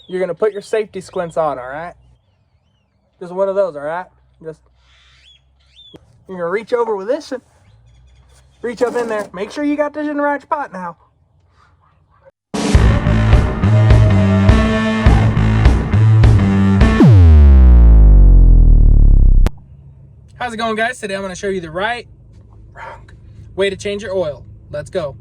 you're going to put your safety squints on, all right? Just one of those, all right? Just, you're going to reach over with this and reach up in there. Make sure you got this in the right spot now. How's it going, guys? Today I'm going to show you the wrong way to change your oil. Let's go.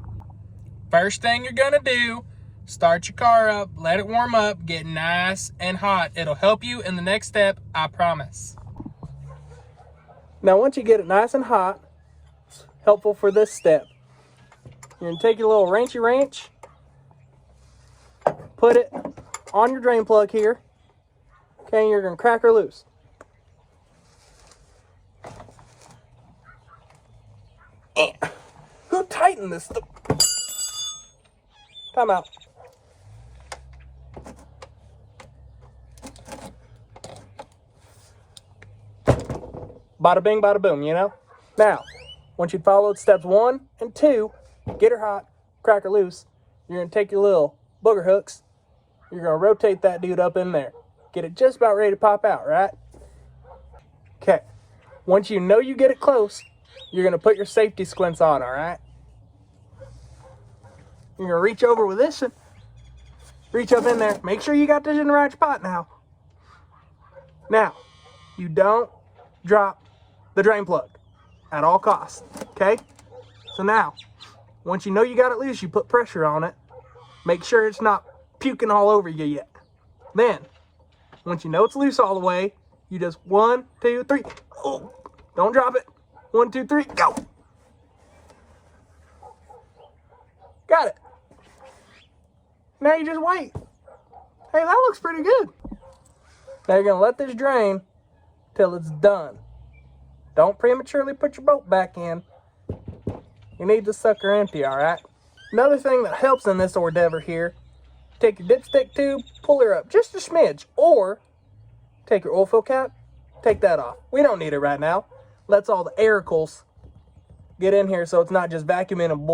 First thing you're going to do, start your car up, let it warm up, get nice and hot. It'll help you in the next step, I promise. Now, once you get it nice and hot, it's helpful for this step. You're going to take your little wrenchy wrench, put it on your drain plug here, okay, and you're going to crack her loose. Who tightened this stuff? Time out. Bada bing, bada boom, you know? Now, once you've followed steps 1 and 2, get her hot, crack her loose, you're going to take your little booger hooks, you're going to rotate that dude up in there. Get it just about ready to pop out, right? Okay. Once you know you get it close, you're going to put your safety squints on, all right? You're going to reach over with this and reach up in there. Make sure you got this in the right spot now. Now, you don't drop the drain plug at all costs, okay? So now, once you know you got it loose, you put pressure on it. Make sure it's not puking all over you yet. Then, once you know it's loose all the way, you just 1, 2, 3. Oh, don't drop it. 1, 2, 3, go. Got it. Now you just wait. Hey, that looks pretty good. Now you're going to let this drain till it's done. Don't prematurely put your boat back in. You need the sucker empty, all right? Another thing that helps in this endeavor here, take your dipstick tube, pull her up just a smidge, or take your oil fill cap, take that off. We don't need it right now. Lets all the aericles get in here so it's not just vacuuming and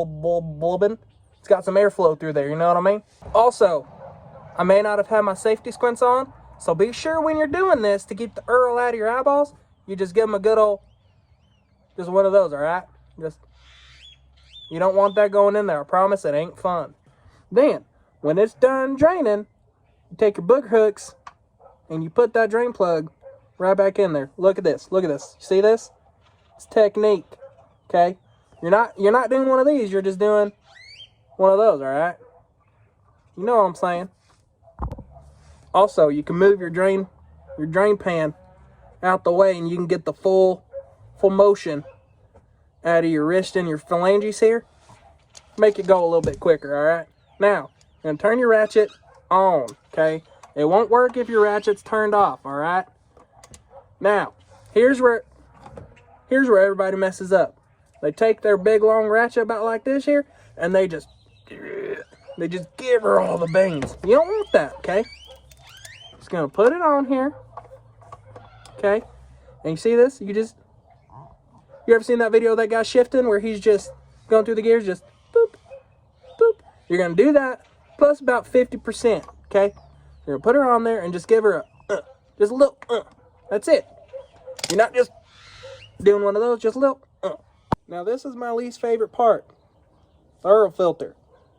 blubbing. It's got some airflow through there, you know what I mean? Also, I may not have had my safety squints on, so be sure when you're doing this to keep the Earl out of your eyeballs, you just give them a good old, just one of those, all right? Just, you don't want that going in there. I promise it ain't fun. Then, when it's done draining, you take your booger hooks and you put that drain plug right back in there. Look at this. Look at this. You see this? It's technique. Okay? You're not doing one of these. You're just doing one of those, all right? You know what I'm saying? Also, you can move your drain pan out the way and you can get the full motion out of your wrist and your phalanges here. Make it go a little bit quicker, all right? Now, you're going to turn your ratchet on, okay? It won't work if your ratchet's turned off, all right? Now, here's where everybody messes up. They take their big long ratchet about like this here, and they just give her all the bangs. You don't want that, okay? Just gonna put it on here, okay? And you see this? You ever seen that video of that guy shifting where he's just going through the gears, just boop, boop? You're gonna do that plus about 50%, okay? You're gonna put her on there and just give her a, just a little, That's it. You're not just doing one of those, just a little, Now this is my least favorite part. The Earl filter.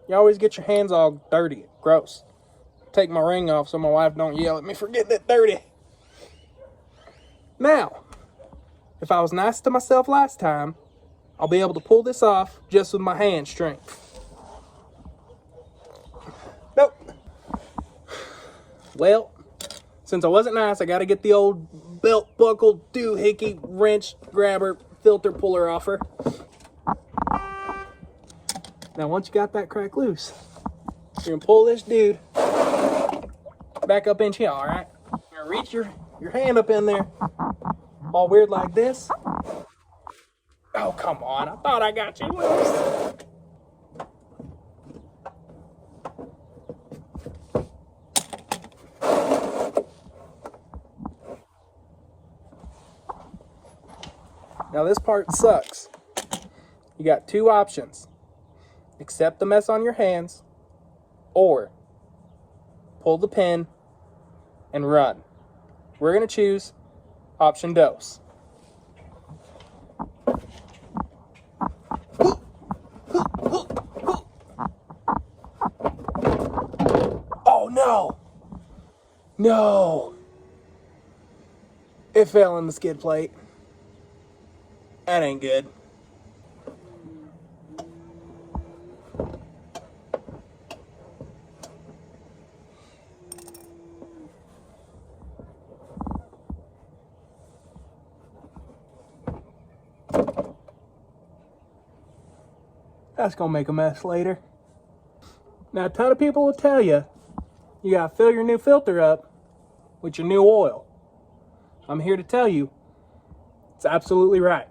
You always get your hands all dirty. Gross. Take my ring off so my wife don't yell at me for getting it dirty. Now, if I was nice to myself last time, I'll be able to pull this off just with my hand strength. Nope. Well, since I wasn't nice, I got to get the old belt buckle doohickey wrench grabber filter puller off her. Now, once you got that crack loose, you're going to pull this dude back up in here, all right? You're going to reach your hand up in there, all weird like this. Oh, come on. I thought I got you loose. Now this part sucks. You got two options. Accept the mess on your hands, or pull the pin and run. We're going to choose option dose. Oh no! No! It fell in the skid plate. That ain't good. That's gonna make a mess later. Now, a ton of people will tell you, you gotta fill your new filter up with your new oil. I'm here to tell you, it's absolutely right.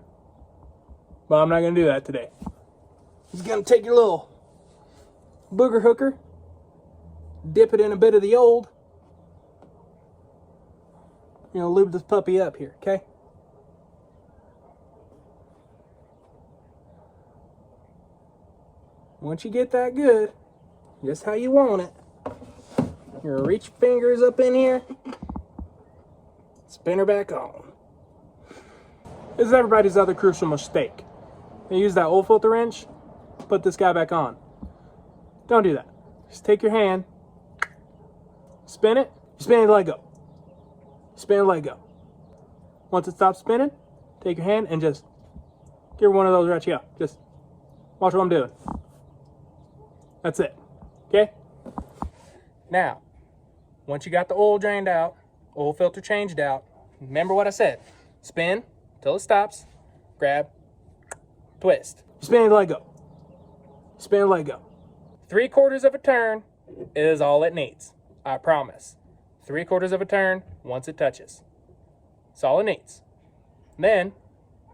But I'm not gonna do that today. Just gonna take your little booger hooker, dip it in a bit of the old, lube this puppy up here, okay? Once you get that good, just how you want it, you're gonna reach your fingers up in here, spin her back on. This is everybody's other crucial mistake. They use that old filter wrench, put this guy back on. Don't do that. Just take your hand, spin it, you spin it, let go. Spin it, let go. Once it stops spinning, take your hand and just give her one of those right here. Just watch what I'm doing. That's it. Okay? Now, once you got the oil drained out, oil filter changed out, remember what I said. Spin till it stops, grab, twist. Spin and let go. Spin and let go. 3/4 of a turn is all it needs. I promise. 3/4 of a turn once it touches. That's all it needs. Then,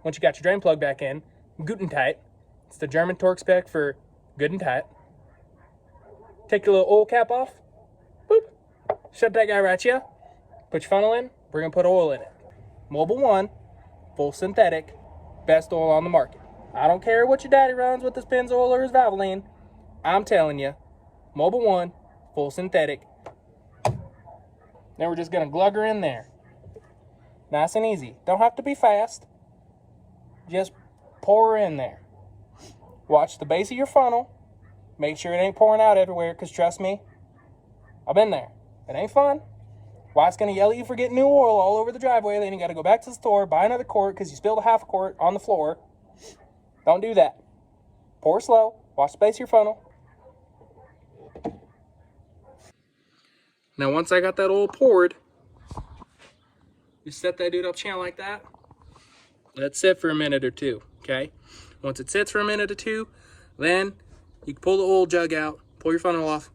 once you got your drain plug back in, Guten tight. It's the German torque spec for good and tight. Take your little oil cap off. Boop. Shut that guy right here. Put your funnel in. We're going to put oil in it. Mobil 1, full synthetic, best oil on the market. I don't care what your daddy runs with his Pennzoil or his Valvoline. I'm telling you, Mobil 1, full synthetic. Then we're just going to glug her in there. Nice and easy. Don't have to be fast. Just pour her in there. Watch the base of your funnel. Make sure it ain't pouring out everywhere, because trust me, I've been there. It ain't fun. Wife's going to yell at you for getting new oil all over the driveway. Then you got to go back to the store, buy another quart because you spilled a half a quart on the floor. Don't do that. Pour slow. Watch the base of your funnel. Now, once I got that oil poured, you set that dude up channel like that. Let it sit for a minute or two, okay? Once it sits for a minute or two, then you can pull the oil jug out, pull your funnel off,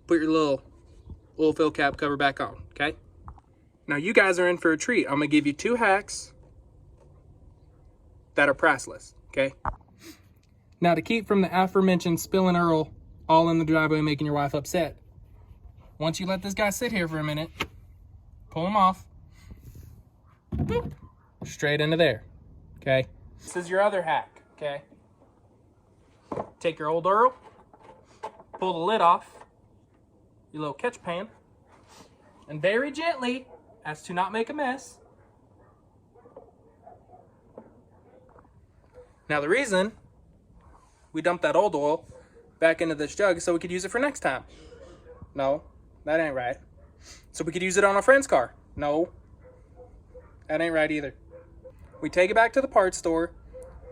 put your little oil fill cap cover back on, okay? Now, you guys are in for a treat. I'm going to give you 2 hacks that are priceless, okay? Now, to keep from the aforementioned spill and Earl all in the driveway making your wife upset, once you let this guy sit here for a minute, pull him off, boop, straight into there, okay? This is your other hack, okay? Take your old Earl, pull the lid off, your little catch pan, and very gently, as to not make a mess. Now, the reason we dumped that old oil back into this jug is so we could use it for next time. No, that ain't right. So we could use it on a friend's car. No, that ain't right either. We take it back to the parts store.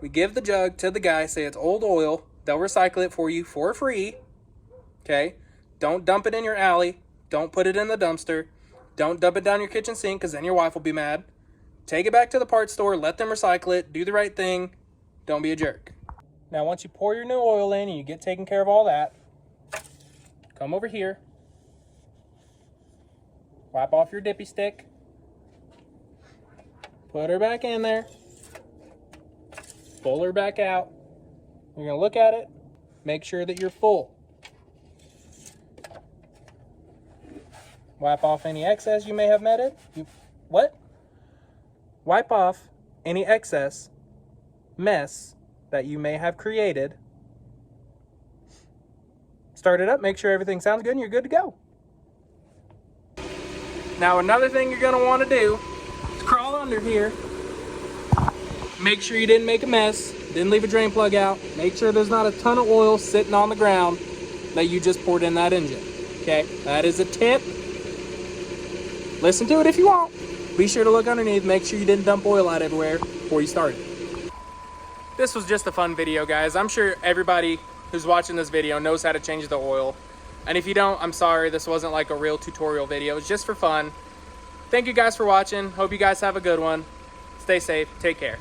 We give the jug to the guy, say it's old oil. They'll recycle it for you for free. Okay? Don't dump it in your alley. Don't put it in the dumpster. Don't dump it down your kitchen sink, because then your wife will be mad. Take it back to the parts store. Let them recycle it. Do the right thing. Don't be a jerk. Now, once you pour your new oil in and you get taken care of all that, come over here. Wipe off your dippy stick. Put her back in there. Pull her back out. You're going to look at it. Make sure that you're full. Wipe off any excess you may have met it. Wipe off any excess mess that you may have created. Start it up. Make sure everything sounds good and you're good to go. Now another thing you're gonna wanna do is crawl under here. Make sure you didn't make a mess, didn't leave a drain plug out. Make sure there's not a ton of oil sitting on the ground that you just poured in that engine, okay? That is a tip. Listen to it if you want. Be sure to look underneath, make sure you didn't dump oil out everywhere before you started. This was just a fun video, guys. I'm sure everybody who's watching this video knows how to change the oil. And if you don't, I'm sorry, this wasn't like a real tutorial video. It's just for fun. Thank you guys for watching. Hope you guys have a good one. Stay safe. Take care.